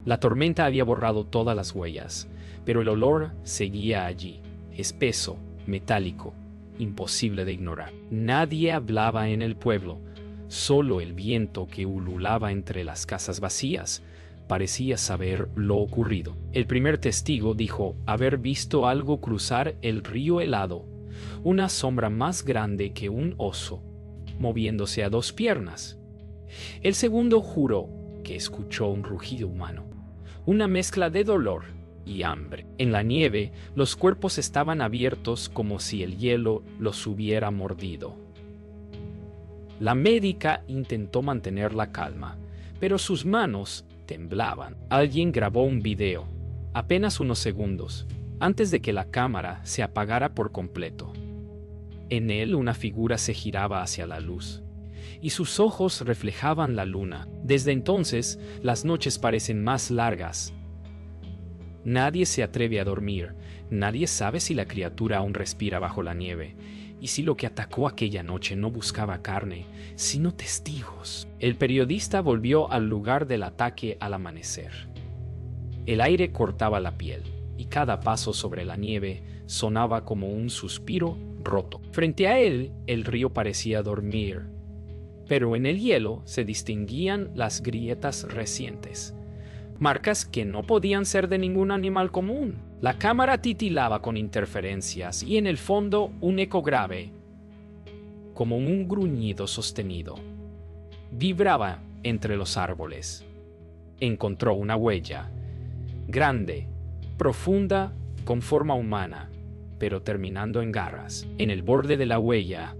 La tormenta había borrado todas las huellas, pero el olor seguía allí, espeso, metálico, imposible de ignorar. Nadie hablaba en el pueblo, solo el viento que ululaba entre las casas vacías parecía saber lo ocurrido. El primer testigo dijo haber visto algo cruzar el río helado, una sombra más grande que un oso, moviéndose a dos piernas. El segundo juró que escuchó un rugido humano, una mezcla de dolor y hambre. En la nieve, los cuerpos estaban abiertos como si el hielo los hubiera mordido. La médica intentó mantener la calma, pero sus manos temblaban. Alguien grabó un video, apenas unos segundos, antes de que la cámara se apagara por completo. En él una figura se giraba hacia la luz, y sus ojos reflejaban la luna. Desde entonces, las noches parecen más largas. Nadie se atreve a dormir, nadie sabe si la criatura aún respira bajo la nieve, y si lo que atacó aquella noche no buscaba carne, sino testigos. El periodista volvió al lugar del ataque al amanecer. El aire cortaba la piel, y cada paso sobre la nieve sonaba como un suspiro roto. Frente a él, el río parecía dormir, pero en el hielo se distinguían las grietas recientes, marcas que no podían ser de ningún animal común. La cámara titilaba con interferencias y en el fondo un eco grave, como un gruñido sostenido, vibraba entre los árboles. Encontró una huella, grande, profunda, con forma humana, pero terminando en garras. En el borde de la huella,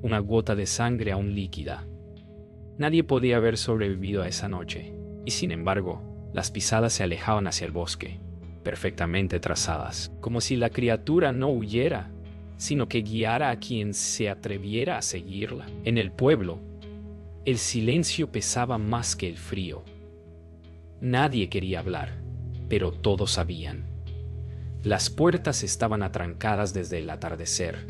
una gota de sangre aún líquida. Nadie podía haber sobrevivido a esa noche, y sin embargo, las pisadas se alejaban hacia el bosque, perfectamente trazadas, como si la criatura no huyera, sino que guiara a quien se atreviera a seguirla. En el pueblo, el silencio pesaba más que el frío. Nadie quería hablar, pero todos sabían. Las puertas estaban atrancadas desde el atardecer,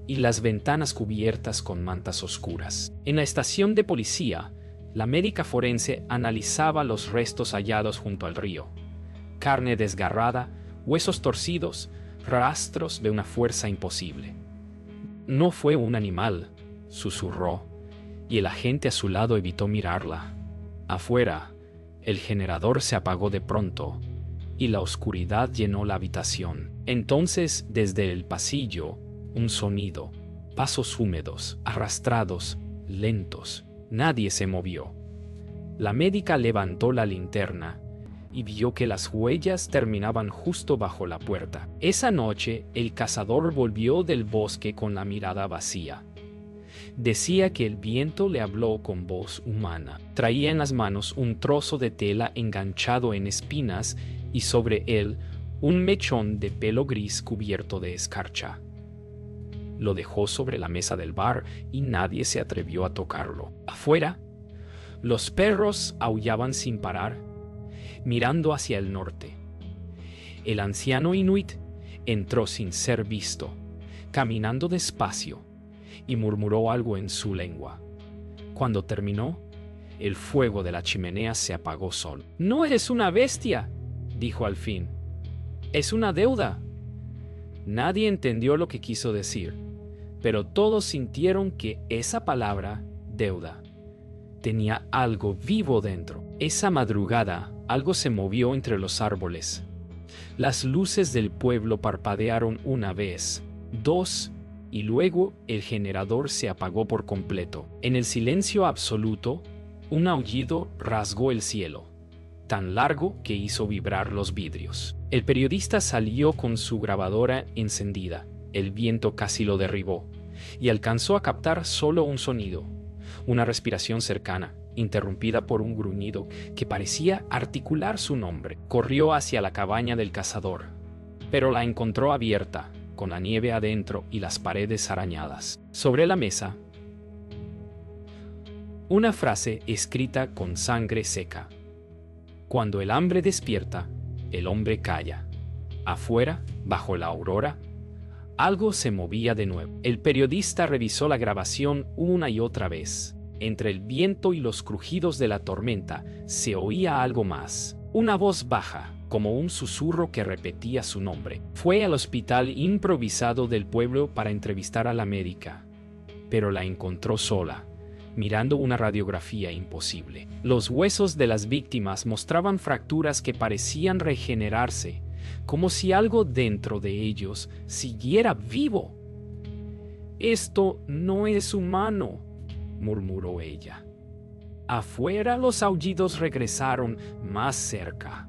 y las ventanas cubiertas con mantas oscuras. En la estación de policía, la médica forense analizaba los restos hallados junto al río. Carne desgarrada, huesos torcidos, rastros de una fuerza imposible. No fue un animal, susurró, y el agente a su lado evitó mirarla. Afuera, el generador se apagó de pronto, y la oscuridad llenó la habitación. Entonces, desde el pasillo, un sonido, pasos húmedos, arrastrados, lentos. Nadie se movió. La médica levantó la linterna y vio que las huellas terminaban justo bajo la puerta. Esa noche, el cazador volvió del bosque con la mirada vacía. Decía que el viento le habló con voz humana. Traía en las manos un trozo de tela enganchado en espinas y sobre él un mechón de pelo gris cubierto de escarcha. Lo dejó sobre la mesa del bar y nadie se atrevió a tocarlo. Afuera, los perros aullaban sin parar, mirando hacia el norte. El anciano inuit entró sin ser visto, caminando despacio, y murmuró algo en su lengua. Cuando terminó, el fuego de la chimenea se apagó solo. «No eres una bestia», dijo al fin. «Es una deuda». Nadie entendió lo que quiso decir, pero todos sintieron que esa palabra, deuda, tenía algo vivo dentro. Esa madrugada, algo se movió entre los árboles. Las luces del pueblo parpadearon una vez, dos, y luego el generador se apagó por completo. En el silencio absoluto, un aullido rasgó el cielo, tan largo que hizo vibrar los vidrios. El periodista salió con su grabadora encendida. El viento casi lo derribó, y alcanzó a captar solo un sonido, una respiración cercana, interrumpida por un gruñido que parecía articular su nombre. Corrió hacia la cabaña del cazador, pero la encontró abierta, con la nieve adentro y las paredes arañadas. Sobre la mesa, una frase escrita con sangre seca. Cuando el hambre despierta, el hombre calla. Afuera, bajo la aurora, algo se movía de nuevo. El periodista revisó la grabación una y otra vez. Entre el viento y los crujidos de la tormenta se oía algo más. Una voz baja, como un susurro que repetía su nombre. Fue al hospital improvisado del pueblo para entrevistar a la médica, pero la encontró sola, mirando una radiografía imposible. Los huesos de las víctimas mostraban fracturas que parecían regenerarse, como si algo dentro de ellos siguiera vivo. «Esto no es humano», murmuró ella. Afuera los aullidos regresaron más cerca.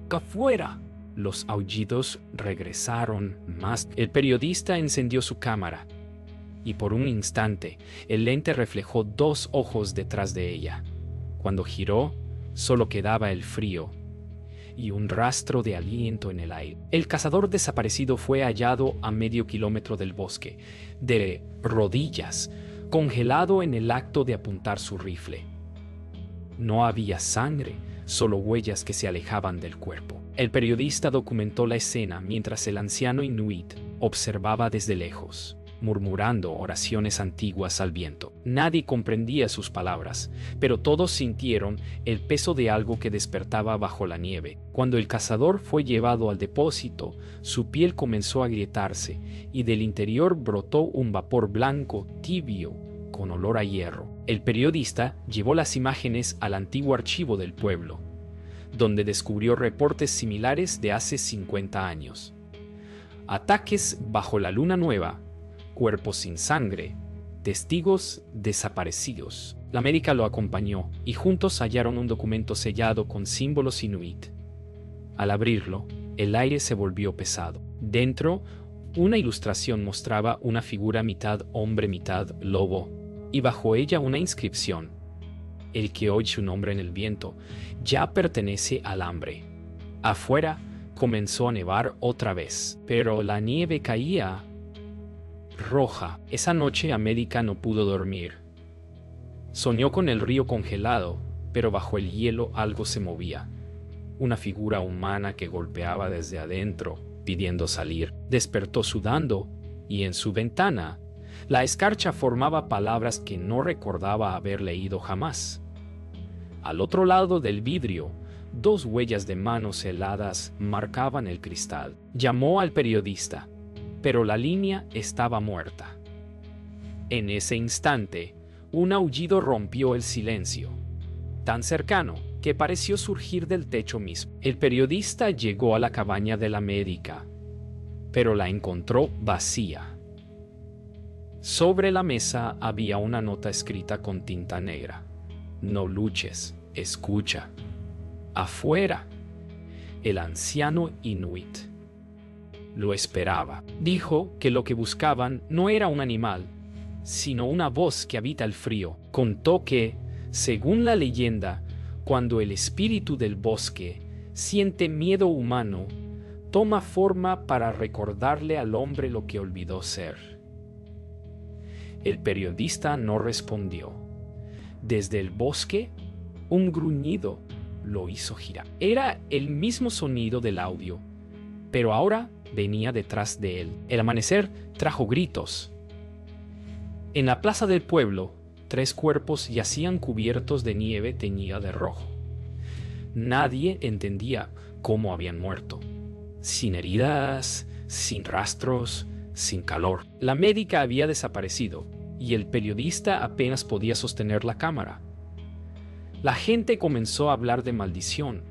¡Afuera! Los aullidos regresaron más. El periodista encendió su cámara, y por un instante el lente reflejó dos ojos detrás de ella. Cuando giró, solo quedaba el frío y un rastro de aliento en el aire. El cazador desaparecido fue hallado a medio kilómetro del bosque, de rodillas, congelado en el acto de apuntar su rifle. No había sangre, solo huellas que se alejaban del cuerpo. El periodista documentó la escena mientras el anciano inuit observaba desde lejos, murmurando oraciones antiguas al viento. Nadie comprendía sus palabras, pero todos sintieron el peso de algo que despertaba bajo la nieve. Cuando el cazador fue llevado al depósito, su piel comenzó a agrietarse y del interior brotó un vapor blanco tibio con olor a hierro. El periodista llevó las imágenes al antiguo archivo del pueblo, donde descubrió reportes similares de hace 50 años. Ataques bajo la luna nueva, cuerpos sin sangre, testigos desaparecidos. La médica lo acompañó y juntos hallaron un documento sellado con símbolos inuit. Al abrirlo, el aire se volvió pesado. Dentro, una ilustración mostraba una figura mitad hombre, mitad lobo, y bajo ella una inscripción: «El que oye su nombre en el viento ya pertenece al hambre». Afuera comenzó a nevar otra vez, pero la nieve caía roja. Esa noche América no pudo dormir. Soñó con el río congelado, pero bajo el hielo algo se movía. Una figura humana que golpeaba desde adentro, pidiendo salir. Despertó sudando, y en su ventana, la escarcha formaba palabras que no recordaba haber leído jamás. Al otro lado del vidrio, dos huellas de manos heladas marcaban el cristal. Llamó al periodista, pero la línea estaba muerta. En ese instante, un aullido rompió el silencio, tan cercano que pareció surgir del techo mismo. El periodista llegó a la cabaña de la médica, pero la encontró vacía. Sobre la mesa había una nota escrita con tinta negra: «No luches, escucha». Afuera, el anciano inuit lo esperaba. Dijo que lo que buscaban no era un animal, sino una voz que habita el frío. Contó que, según la leyenda, cuando el espíritu del bosque siente miedo humano, toma forma para recordarle al hombre lo que olvidó ser. El periodista no respondió. Desde el bosque, un gruñido lo hizo girar. Era el mismo sonido del audio, pero ahora venía detrás de él. El amanecer trajo gritos. En la plaza del pueblo, 3 cuerpos yacían cubiertos de nieve teñida de rojo. Nadie entendía cómo habían muerto. Sin heridas, sin rastros, sin calor. La médica había desaparecido y el periodista apenas podía sostener la cámara. La gente comenzó a hablar de maldición,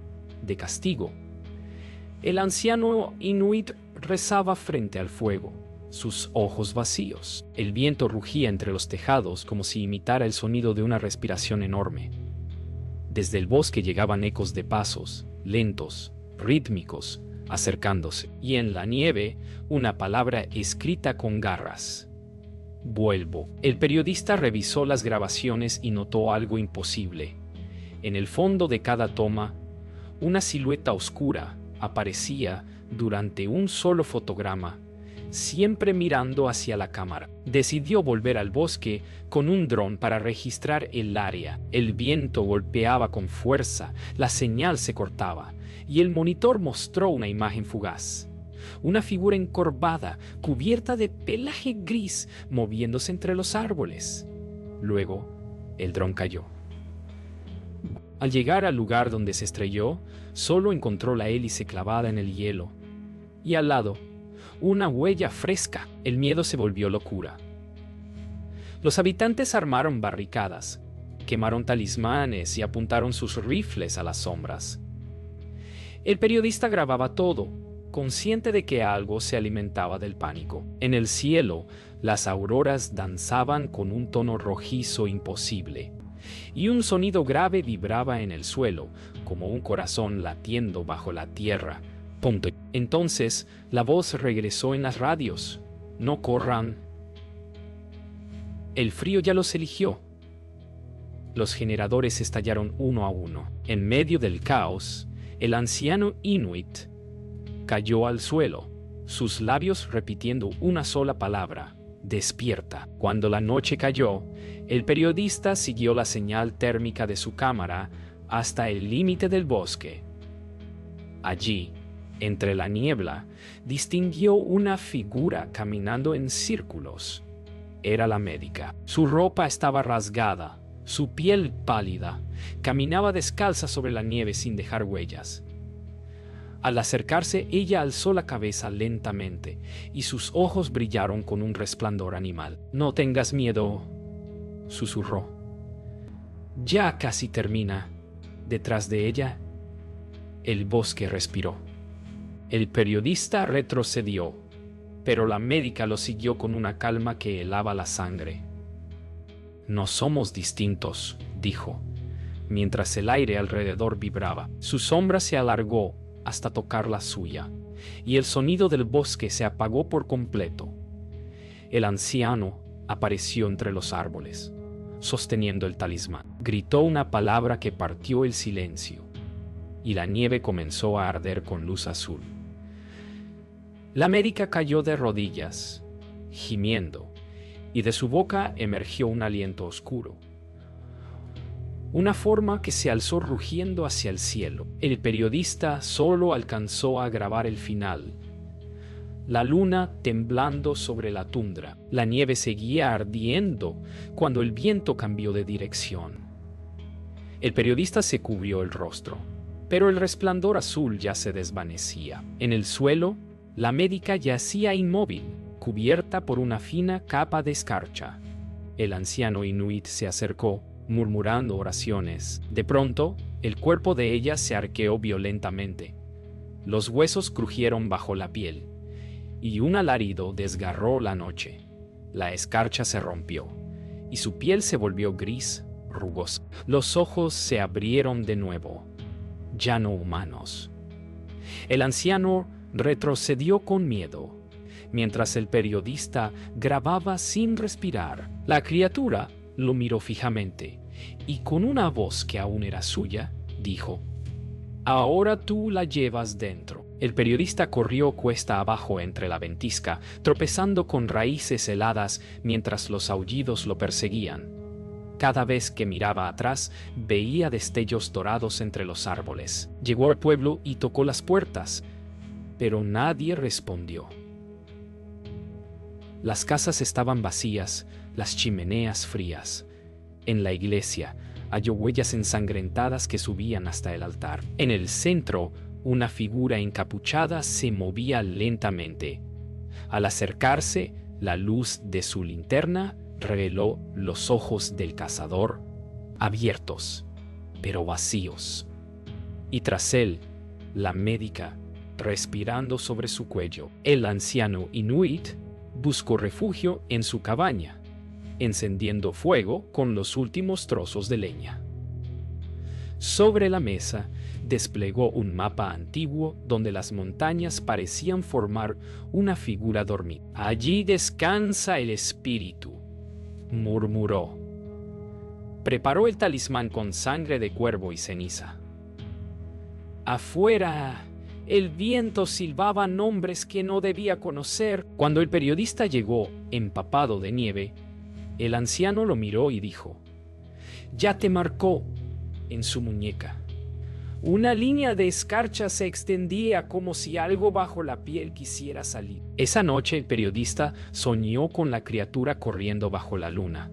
de castigo. El anciano inuit rezaba frente al fuego, sus ojos vacíos. El viento rugía entre los tejados como si imitara el sonido de una respiración enorme. Desde el bosque llegaban ecos de pasos, lentos, rítmicos, acercándose. Y en la nieve, una palabra escrita con garras: «Vuelvo». El periodista revisó las grabaciones y notó algo imposible. En el fondo de cada toma, una silueta oscura aparecía durante un solo fotograma, siempre mirando hacia la cámara. Decidió volver al bosque con un dron para registrar el área. El viento golpeaba con fuerza, la señal se cortaba, y el monitor mostró una imagen fugaz. Una figura encorvada, cubierta de pelaje gris, moviéndose entre los árboles. Luego, El dron cayó. Al llegar al lugar donde se estrelló, solo encontró la hélice clavada en el hielo. Y al lado, una huella fresca. El miedo se volvió locura. Los habitantes armaron barricadas, quemaron talismanes y apuntaron sus rifles a las sombras. El periodista grababa todo, consciente de que algo se alimentaba del pánico. En el cielo, las auroras danzaban con un tono rojizo imposible, y un sonido grave vibraba en el suelo, como un corazón latiendo bajo la tierra. Punto. Entonces, la voz regresó en las radios. No corran. El frío ya los eligió. Los generadores estallaron uno a uno. En medio del caos, el anciano Inuit cayó al suelo, sus labios repitiendo una sola palabra: despierta. Cuando la noche cayó, el periodista siguió la señal térmica de su cámara hasta el límite del bosque. Allí, entre la niebla, distinguió una figura caminando en círculos. Era la médica. Su ropa estaba rasgada, su piel pálida. Caminaba descalza sobre la nieve sin dejar huellas. Al acercarse, ella alzó la cabeza lentamente y sus ojos brillaron con un resplandor animal. «No tengas miedo», susurró. «Ya casi termina». Detrás de ella, el bosque respiró. El periodista retrocedió, pero la médica lo siguió con una calma que helaba la sangre. «No somos distintos», dijo, mientras el aire alrededor vibraba. Su sombra se alargó hasta tocar la suya, y el sonido del bosque se apagó por completo. El anciano apareció entre los árboles, sosteniendo el talismán. Gritó una palabra que partió el silencio, y la nieve comenzó a arder con luz azul. La médica cayó de rodillas, gimiendo, y de su boca emergió un aliento oscuro. Una forma que se alzó rugiendo hacia el cielo. El periodista solo alcanzó a grabar el final. La luna temblando sobre la tundra. La nieve seguía ardiendo cuando el viento cambió de dirección. El periodista se cubrió el rostro, pero el resplandor azul ya se desvanecía. En el suelo, la médica yacía inmóvil, cubierta por una fina capa de escarcha. El anciano inuit se acercó, murmurando oraciones. De pronto, el cuerpo de ella se arqueó violentamente. Los huesos crujieron bajo la piel, y un alarido desgarró la noche. La escarcha se rompió, y su piel se volvió gris, rugosa. Los ojos se abrieron de nuevo, ya no humanos. El anciano retrocedió con miedo, mientras el periodista grababa sin respirar. La criatura lo miró fijamente y con una voz que aún era suya, dijo: «Ahora tú la llevas dentro». El periodista corrió cuesta abajo entre la ventisca, tropezando con raíces heladas mientras los aullidos lo perseguían. Cada vez que miraba atrás, veía destellos dorados entre los árboles. Llegó al pueblo y tocó las puertas, pero nadie respondió. Las casas estaban vacías, las chimeneas frías. En la iglesia halló huellas ensangrentadas que subían hasta el altar. En el centro, una figura encapuchada se movía lentamente. Al acercarse, la luz de su linterna reveló los ojos del cazador, abiertos, pero vacíos. Y tras él, la médica, respirando sobre su cuello. El anciano inuit buscó refugio en su cabaña, encendiendo fuego con los últimos trozos de leña. Sobre la mesa desplegó un mapa antiguo donde las montañas parecían formar una figura dormida. «Allí descansa el espíritu», murmuró. Preparó el talismán con sangre de cuervo y ceniza. Afuera, el viento silbaba nombres que no debía conocer. Cuando el periodista llegó, empapado de nieve, el anciano lo miró y dijo: «Ya te marcó en su muñeca». Una línea de escarcha se extendía como si algo bajo la piel quisiera salir. Esa noche el periodista soñó con la criatura corriendo bajo la luna.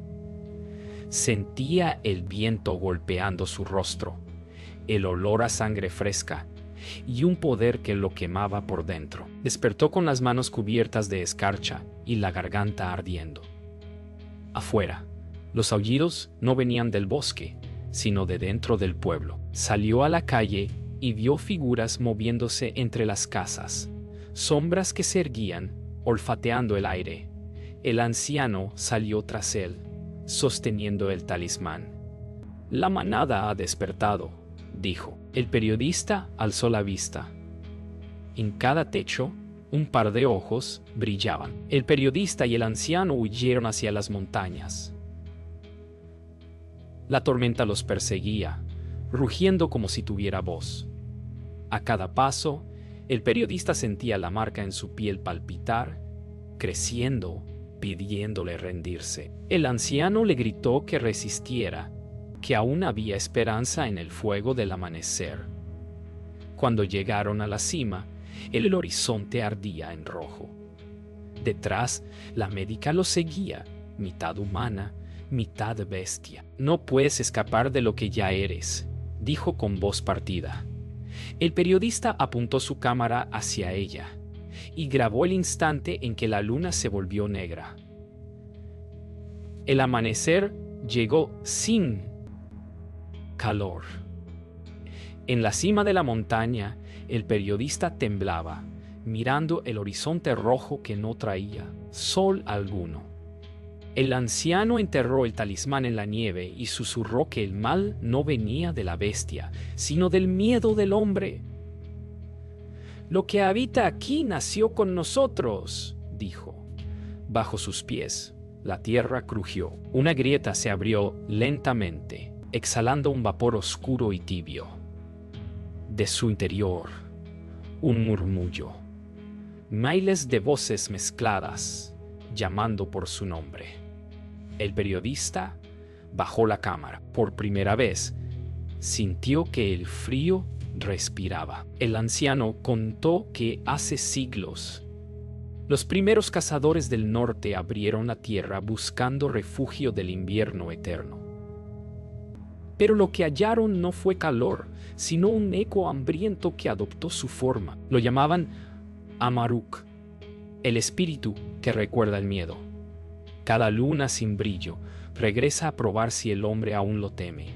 Sentía el viento golpeando su rostro, el olor a sangre fresca y un poder que lo quemaba por dentro. Despertó con las manos cubiertas de escarcha y la garganta ardiendo. Afuera, los aullidos no venían del bosque, sino de dentro del pueblo. Salió a la calle y vio figuras moviéndose entre las casas, sombras que se erguían, olfateando el aire. El anciano salió tras él, sosteniendo el talismán. «La manada ha despertado», dijo. El periodista alzó la vista. En cada techo, un par de ojos brillaban. El periodista y el anciano huyeron hacia las montañas. La tormenta los perseguía, rugiendo como si tuviera voz. A cada paso, el periodista sentía la marca en su piel palpitar, creciendo, pidiéndole rendirse. El anciano le gritó que resistiera, que aún había esperanza en el fuego del amanecer. Cuando llegaron a la cima, el horizonte ardía en rojo. Detrás, la médica lo seguía, mitad humana, mitad bestia. «No puedes escapar de lo que ya eres», dijo con voz partida. El periodista apuntó su cámara hacia ella y grabó el instante en que la luna se volvió negra. El amanecer llegó sin calor. En la cima de la montaña, el periodista temblaba, mirando el horizonte rojo que no traía sol alguno. El anciano enterró el talismán en la nieve y susurró que el mal no venía de la bestia, sino del miedo del hombre. «Lo que habita aquí nació con nosotros», dijo. Bajo sus pies, la tierra crujió. Una grieta se abrió lentamente, exhalando un vapor oscuro y tibio. De su interior, un murmullo. Miles de voces mezcladas, llamando por su nombre. El periodista bajó la cámara. Por primera vez, sintió que el frío respiraba. El anciano contó que hace siglos, los primeros cazadores del norte abrieron la tierra buscando refugio del invierno eterno. Pero lo que hallaron no fue calor, sino un eco hambriento que adoptó su forma. Lo llamaban Amaruk, el espíritu que recuerda el miedo. Cada luna sin brillo regresa a probar si el hombre aún lo teme.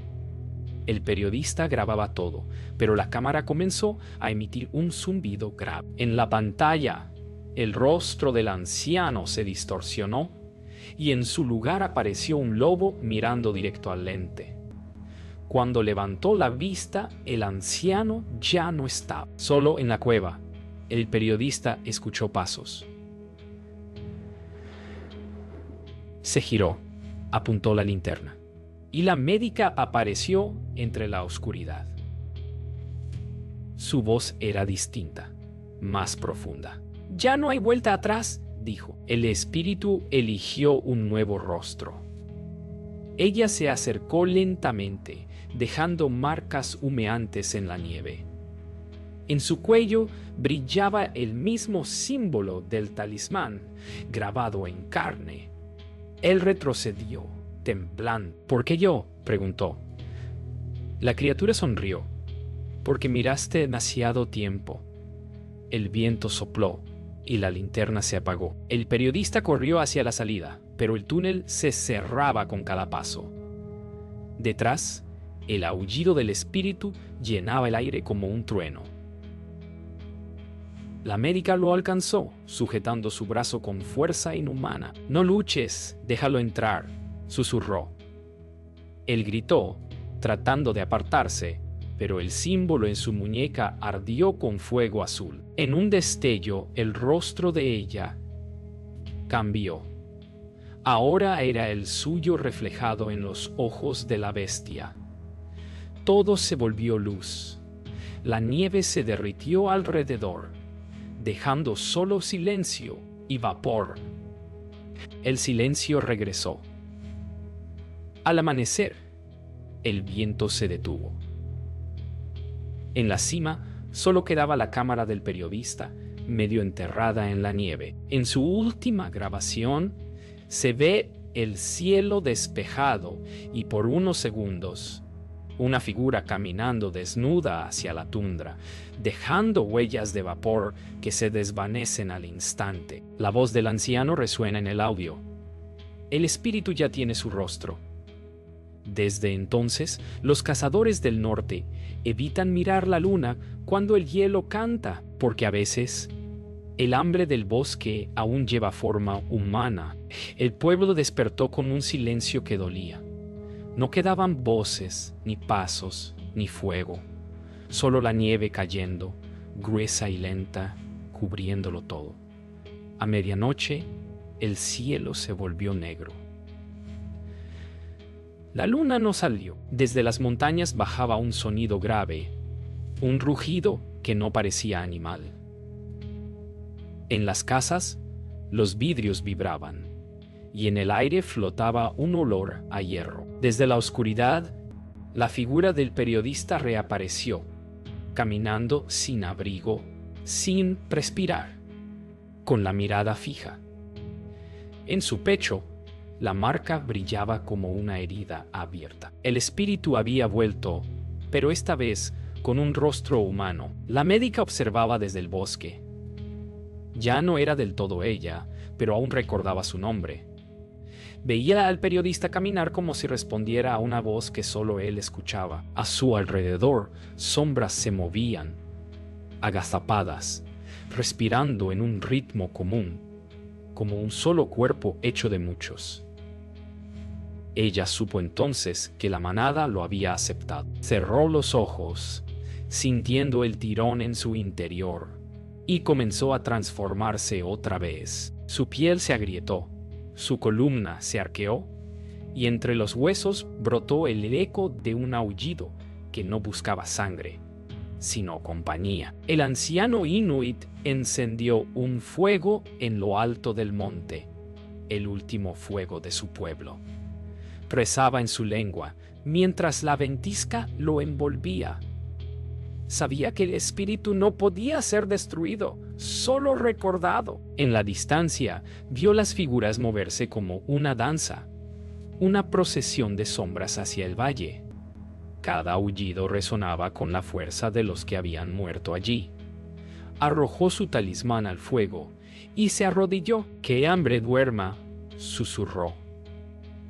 El periodista grababa todo, pero la cámara comenzó a emitir un zumbido grave. En la pantalla, el rostro del anciano se distorsionó y en su lugar apareció un lobo mirando directo al lente. Cuando levantó la vista, el anciano ya no estaba. Solo en la cueva, el periodista escuchó pasos. Se giró, apuntó la linterna, y la médica apareció entre la oscuridad. Su voz era distinta, más profunda. «Ya no hay vuelta atrás», dijo. El espíritu eligió un nuevo rostro. Ella se acercó lentamente, dejando marcas humeantes en la nieve. En su cuello brillaba el mismo símbolo del talismán, grabado en carne. Él retrocedió, temblando. «¿Por qué yo?», preguntó. La criatura sonrió. «Porque miraste demasiado tiempo». El viento sopló y la linterna se apagó. El periodista corrió hacia la salida, pero el túnel se cerraba con cada paso. Detrás, el aullido del espíritu llenaba el aire como un trueno. La médica lo alcanzó, sujetando su brazo con fuerza inhumana. «No luches, déjalo entrar», susurró. Él gritó, tratando de apartarse, pero el símbolo en su muñeca ardió con fuego azul. En un destello, el rostro de ella cambió. Ahora era el suyo reflejado en los ojos de la bestia. Todo se volvió luz. La nieve se derritió alrededor, dejando solo silencio y vapor. El silencio regresó. Al amanecer, el viento se detuvo. En la cima solo quedaba la cámara del periodista, medio enterrada en la nieve. En su última grabación se ve el cielo despejado y por unos segundos, una figura caminando desnuda hacia la tundra, dejando huellas de vapor que se desvanecen al instante. La voz del anciano resuena en el audio. El espíritu ya tiene su rostro. Desde entonces, los cazadores del norte evitan mirar la luna cuando el hielo canta, porque a veces el hambre del bosque aún lleva forma humana. El pueblo despertó con un silencio que dolía. No quedaban voces, ni pasos, ni fuego, solo la nieve cayendo, gruesa y lenta, cubriéndolo todo. A medianoche, el cielo se volvió negro. La luna no salió. Desde las montañas bajaba un sonido grave, un rugido que no parecía animal. En las casas, los vidrios vibraban, y en el aire flotaba un olor a hierro. Desde la oscuridad, la figura del periodista reapareció, caminando sin abrigo, sin respirar, con la mirada fija. En su pecho, la marca brillaba como una herida abierta. El espíritu había vuelto, pero esta vez con un rostro humano. La médica observaba desde el bosque. Ya no era del todo ella, pero aún recordaba su nombre. Veía al periodista caminar como si respondiera a una voz que solo él escuchaba. A su alrededor, sombras se movían, agazapadas, respirando en un ritmo común, como un solo cuerpo hecho de muchos. Ella supo entonces que la manada lo había aceptado. Cerró los ojos, sintiendo el tirón en su interior, y comenzó a transformarse otra vez. Su piel se agrietó, su columna se arqueó, y entre los huesos brotó el eco de un aullido que no buscaba sangre, sino compañía. El anciano inuit encendió un fuego en lo alto del monte, el último fuego de su pueblo. Rezaba en su lengua, mientras la ventisca lo envolvía. Sabía que el espíritu no podía ser destruido, solo recordado. En la distancia, vio las figuras moverse como una danza, una procesión de sombras hacia el valle. Cada aullido resonaba con la fuerza de los que habían muerto allí. Arrojó su talismán al fuego y se arrodilló. «Que hambre duerma», susurró.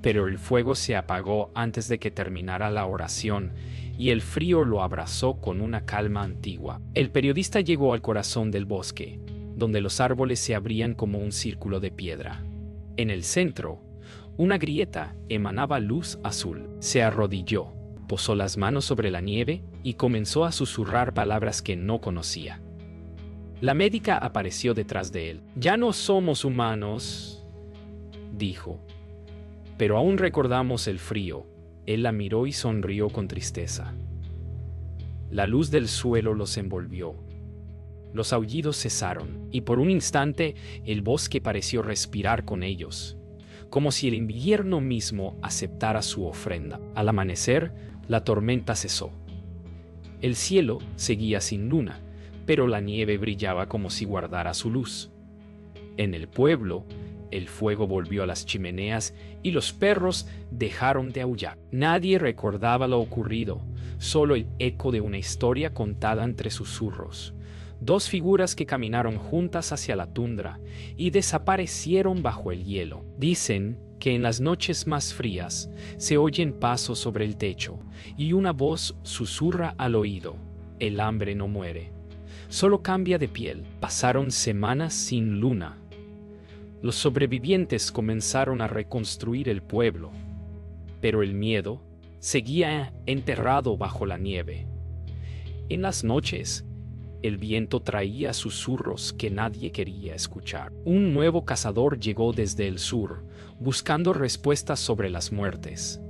Pero el fuego se apagó antes de que terminara la oración, y el frío lo abrazó con una calma antigua. El periodista llegó al corazón del bosque, donde los árboles se abrían como un círculo de piedra. En el centro, una grieta emanaba luz azul. Se arrodilló, posó las manos sobre la nieve y comenzó a susurrar palabras que no conocía. La médica apareció detrás de él. «Ya no somos humanos», dijo, «pero aún recordamos el frío». Él la miró y sonrió con tristeza. La luz del suelo los envolvió. Los aullidos cesaron, y por un instante el bosque pareció respirar con ellos, como si el invierno mismo aceptara su ofrenda. Al amanecer, la tormenta cesó. El cielo seguía sin luna, pero la nieve brillaba como si guardara su luz. En el pueblo, el fuego volvió a las chimeneas y los perros dejaron de aullar. Nadie recordaba lo ocurrido, solo el eco de una historia contada entre susurros. Dos figuras que caminaron juntas hacia la tundra y desaparecieron bajo el hielo. Dicen que en las noches más frías se oyen pasos sobre el techo y una voz susurra al oído: «El hambre no muere, solo cambia de piel». Pasaron semanas sin luna. Los sobrevivientes comenzaron a reconstruir el pueblo, pero el miedo seguía enterrado bajo la nieve. En las noches, el viento traía susurros que nadie quería escuchar. Un nuevo cazador llegó desde el sur, buscando respuestas sobre las muertes.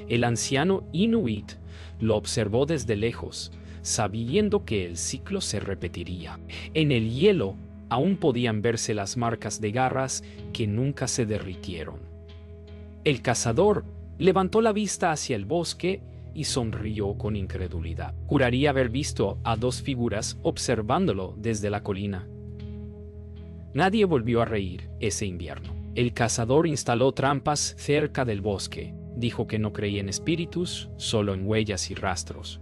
El anciano inuit lo observó desde lejos, sabiendo que el ciclo se repetiría. En el hielo aún podían verse las marcas de garras que nunca se derritieron. El cazador levantó la vista hacia el bosque y sonrió con incredulidad. Juraría haber visto a dos figuras observándolo desde la colina. Nadie volvió a reír ese invierno. El cazador instaló trampas cerca del bosque. Dijo que no creía en espíritus, solo en huellas y rastros.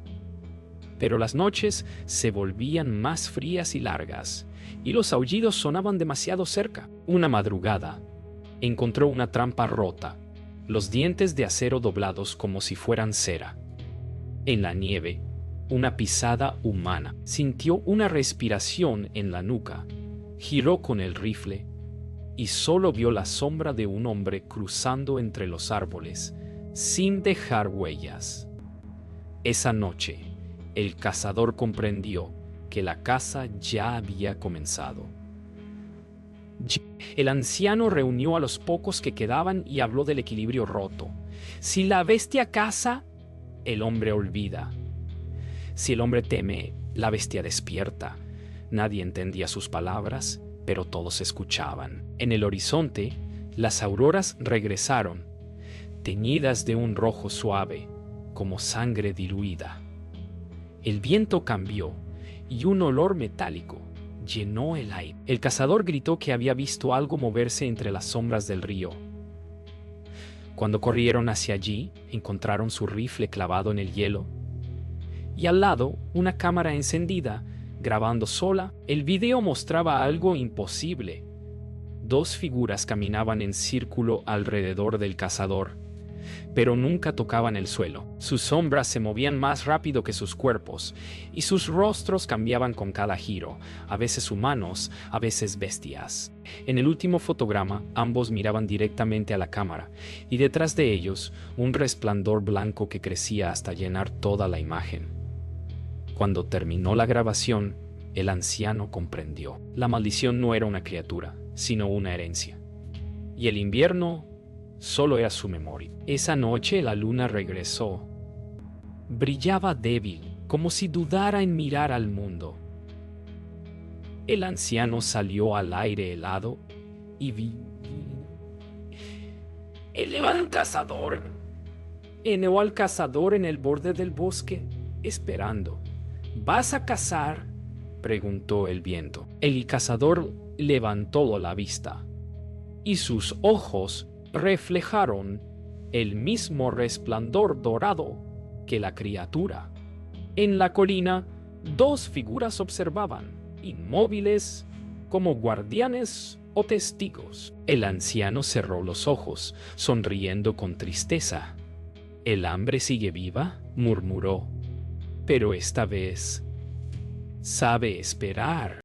Pero las noches se volvían más frías y largas, y los aullidos sonaban demasiado cerca. Una madrugada, encontró una trampa rota, los dientes de acero doblados como si fueran cera. En la nieve, una pisada humana. Sintió una respiración en la nuca, giró con el rifle y solo vio la sombra de un hombre cruzando entre los árboles, sin dejar huellas. Esa noche, el cazador comprendió que la caza ya había comenzado. El anciano reunió a los pocos que quedaban y habló del equilibrio roto. Si la bestia caza, el hombre olvida. Si el hombre teme, la bestia despierta. Nadie entendía sus palabras, pero todos escuchaban. En el horizonte, las auroras regresaron, teñidas de un rojo suave, como sangre diluida. El viento cambió y un olor metálico llenó el aire. El cazador gritó que había visto algo moverse entre las sombras del río. Cuando corrieron hacia allí, encontraron su rifle clavado en el hielo y al lado una cámara encendida, grabando sola. El video mostraba algo imposible. Dos figuras caminaban en círculo alrededor del cazador, pero nunca tocaban el suelo. Sus sombras se movían más rápido que sus cuerpos, y sus rostros cambiaban con cada giro, a veces humanos, a veces bestias. En el último fotograma, ambos miraban directamente a la cámara, y detrás de ellos, un resplandor blanco que crecía hasta llenar toda la imagen. Cuando terminó la grabación, el anciano comprendió. La maldición no era una criatura, sino una herencia. Y el invierno solo era su memoria. Esa noche la luna regresó. Brillaba débil, como si dudara en mirar al mundo. El anciano salió al aire helado y vio al cazador. Elevó al cazador en el borde del bosque, esperando. ¿Vas a cazar?, preguntó el viento. El cazador levantó la vista, y sus ojos reflejaron el mismo resplandor dorado que la criatura. En la colina, dos figuras observaban, inmóviles, como guardianes o testigos. El anciano cerró los ojos, sonriendo con tristeza. «¿El hambre sigue viva?», murmuró. «Pero esta vez sabe esperar».